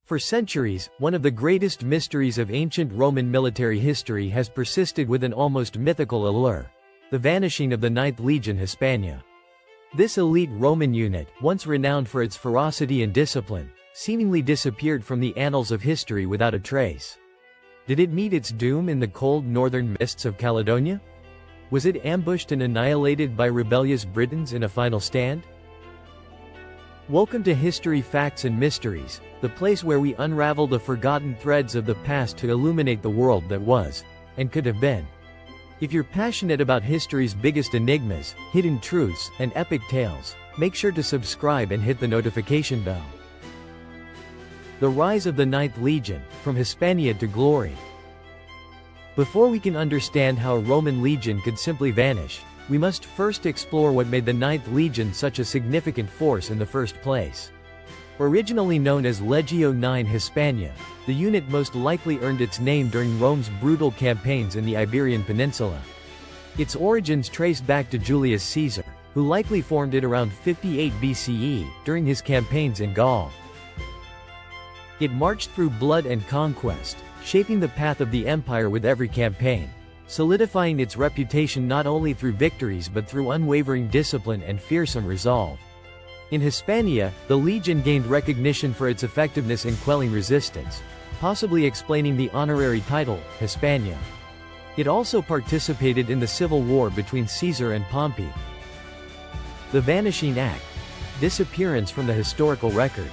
For centuries, one of the greatest mysteries of ancient Roman military history has persisted with an almost mythical allure: the vanishing of the Ninth Legion Hispana. This elite Roman unit, once renowned for its ferocity and discipline, seemingly disappeared from the annals of history without a trace. Did it meet its doom in the cold northern mists of Caledonia? Was it ambushed and annihilated by rebellious Britons in a final stand? Welcome to History Facts and Mysteries, the place where we unravel the forgotten threads of the past to illuminate the world that was, and could have been. If you're passionate about history's biggest enigmas, hidden truths, and epic tales, make sure to subscribe and hit the notification bell. The rise of the Ninth Legion, from Hispania to glory. Before we can understand how a Roman legion could simply vanish, we must first explore what made the Ninth Legion such a significant force in the first place. Originally known as Legio IX Hispana, the unit most likely earned its name during Rome's brutal campaigns in the Iberian Peninsula. Its origins trace back to Julius Caesar, who likely formed it around 58 BCE, during his campaigns in Gaul. It marched through blood and conquest, shaping the path of the empire with every campaign, solidifying its reputation not only through victories but through unwavering discipline and fearsome resolve. In Hispania, the legion gained recognition for its effectiveness in quelling resistance, possibly explaining the honorary title, Hispania. It also participated in the civil war between Caesar and Pompey. The Vanishing Act. Disappearance from the historical record.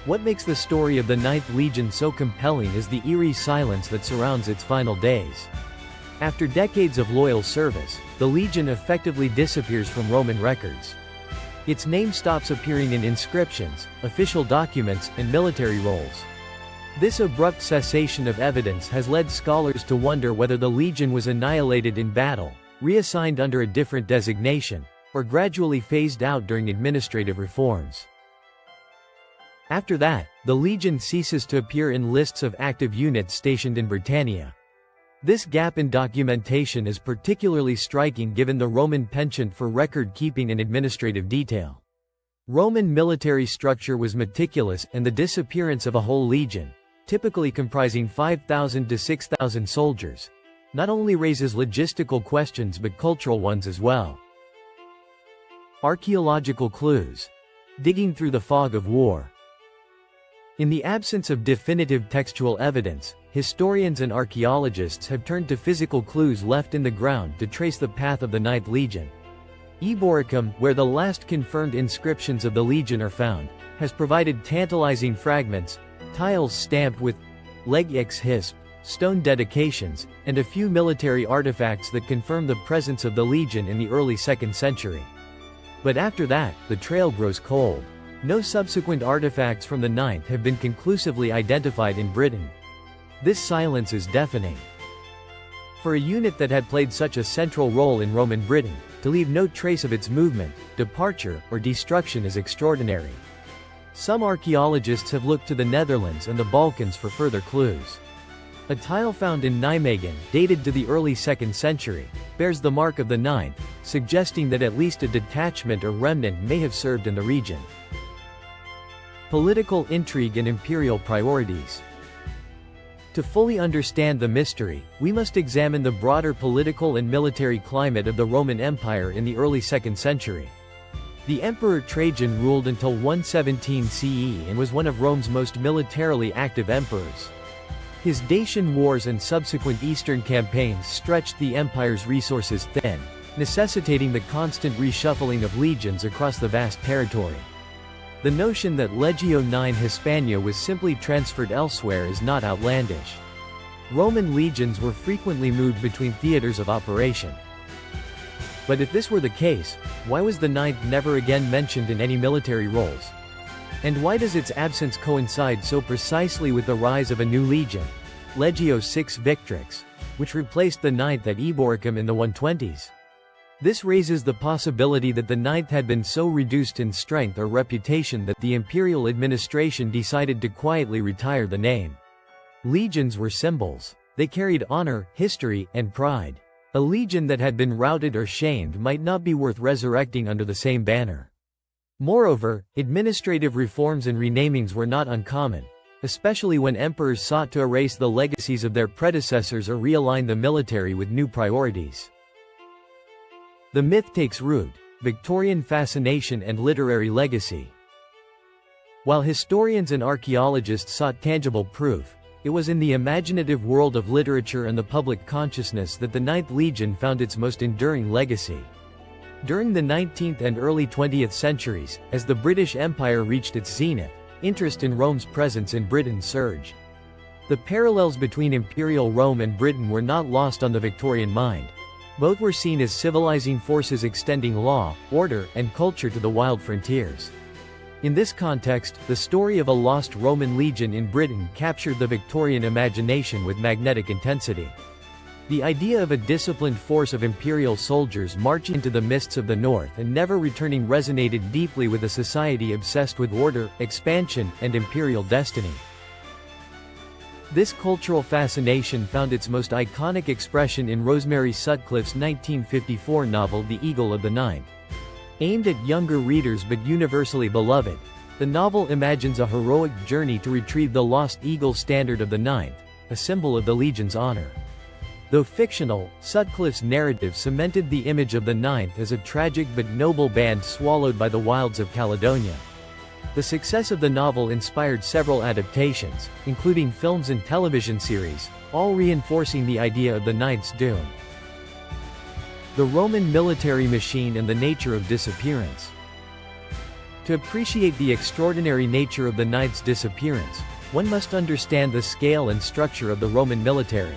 What makes the story of the Ninth Legion so compelling is the eerie silence that surrounds its final days. After decades of loyal service, the legion effectively disappears from Roman records. Its name stops appearing in inscriptions, official documents, and military rolls. This abrupt cessation of evidence has led scholars to wonder whether the legion was annihilated in battle, reassigned under a different designation, or gradually phased out during administrative reforms. After that, the legion ceases to appear in lists of active units stationed in Britannia. This gap in documentation is particularly striking given the Roman penchant for record-keeping and administrative detail. Roman military structure was meticulous, and the disappearance of a whole legion, typically comprising 5,000 to 6,000 soldiers, not only raises logistical questions but cultural ones as well. Archaeological clues. Digging through the fog of war. In the absence of definitive textual evidence, historians and archaeologists have turned to physical clues left in the ground to trace the path of the Ninth Legion. Eboracum, where the last confirmed inscriptions of the legion are found, has provided tantalizing fragments, tiles stamped with Legio IX Hispana, stone dedications, and a few military artifacts that confirm the presence of the legion in the early 2nd century. But after that, the trail grows cold. No subsequent artifacts from the 9th have been conclusively identified in Britain. This silence is deafening. For a unit that had played such a central role in Roman Britain, to leave no trace of its movement, departure, or destruction is extraordinary. Some archaeologists have looked to the Netherlands and the Balkans for further clues. A tile found in Nijmegen, dated to the early 2nd century, bears the mark of the 9th, suggesting that at least a detachment or remnant may have served in the region. Political intrigue and imperial priorities. To fully understand the mystery, we must examine the broader political and military climate of the Roman Empire in the early 2nd century. The Emperor Trajan ruled until 117 CE and was one of Rome's most militarily active emperors. His Dacian wars and subsequent eastern campaigns stretched the empire's resources thin, necessitating the constant reshuffling of legions across the vast territory. The notion that Legio IX Hispana was simply transferred elsewhere is not outlandish. Roman legions were frequently moved between theaters of operation. But if this were the case, why was the 9th never again mentioned in any military roles? And why does its absence coincide so precisely with the rise of a new legion, Legio VI Victrix, which replaced the 9th at Eboracum in the 120s? This raises the possibility that the 9th had been so reduced in strength or reputation that the imperial administration decided to quietly retire the name. Legions were symbols. They carried honor, history, and pride. A legion that had been routed or shamed might not be worth resurrecting under the same banner. Moreover, administrative reforms and renamings were not uncommon, especially when emperors sought to erase the legacies of their predecessors or realign the military with new priorities. The myth takes root: Victorian fascination and literary legacy. While historians and archaeologists sought tangible proof, it was in the imaginative world of literature and the public consciousness that the Ninth Legion found its most enduring legacy. During the 19th and early 20th centuries, as the British Empire reached its zenith, interest in Rome's presence in Britain surged. The parallels between Imperial Rome and Britain were not lost on the Victorian mind. Both were seen as civilizing forces extending law, order, and culture to the wild frontiers. In this context, the story of a lost Roman legion in Britain captured the Victorian imagination with magnetic intensity. The idea of a disciplined force of imperial soldiers marching into the mists of the north and never returning resonated deeply with a society obsessed with order, expansion, and imperial destiny. This cultural fascination found its most iconic expression in Rosemary Sutcliffe's 1954 novel The Eagle of the Ninth. Aimed at younger readers but universally beloved, the novel imagines a heroic journey to retrieve the lost eagle standard of the Ninth, a symbol of the Legion's honor. Though fictional, Sutcliffe's narrative cemented the image of the Ninth as a tragic but noble band swallowed by the wilds of Caledonia. The success of the novel inspired several adaptations, including films and television series, all reinforcing the idea of the Ninth's doom. The Roman military machine and the nature of disappearance. To appreciate the extraordinary nature of the Ninth's disappearance, one must understand the scale and structure of the Roman military.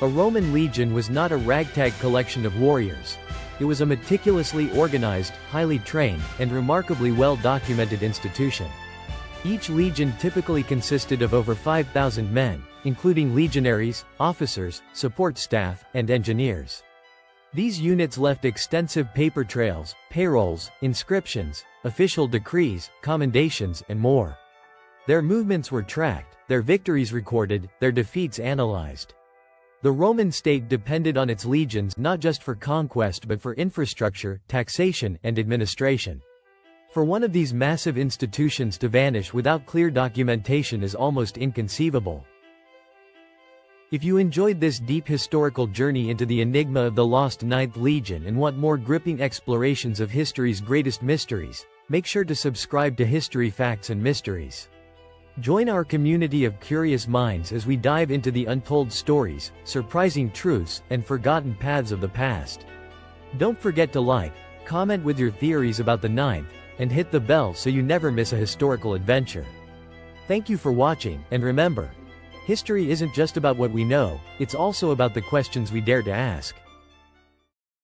A Roman legion was not a ragtag collection of warriors. It was a meticulously organized, highly trained, and remarkably well-documented institution. Each legion typically consisted of over 5,000 men, including legionaries, officers, support staff, and engineers. These units left extensive paper trails, payrolls, inscriptions, official decrees, commendations, and more. Their movements were tracked, their victories recorded, their defeats analyzed. The Roman state depended on its legions not just for conquest but for infrastructure, taxation, and administration. For one of these massive institutions to vanish without clear documentation is almost inconceivable. If you enjoyed this deep historical journey into the enigma of the lost Ninth Legion and want more gripping explorations of history's greatest mysteries, make sure to subscribe to History Facts and Mysteries. Join our community of curious minds as we dive into the untold stories, surprising truths, and forgotten paths of the past. Don't forget to like, comment with your theories about the Ninth, and hit the bell so you never miss a historical adventure. Thank you for watching, and remember, history isn't just about what we know, it's also about the questions we dare to ask.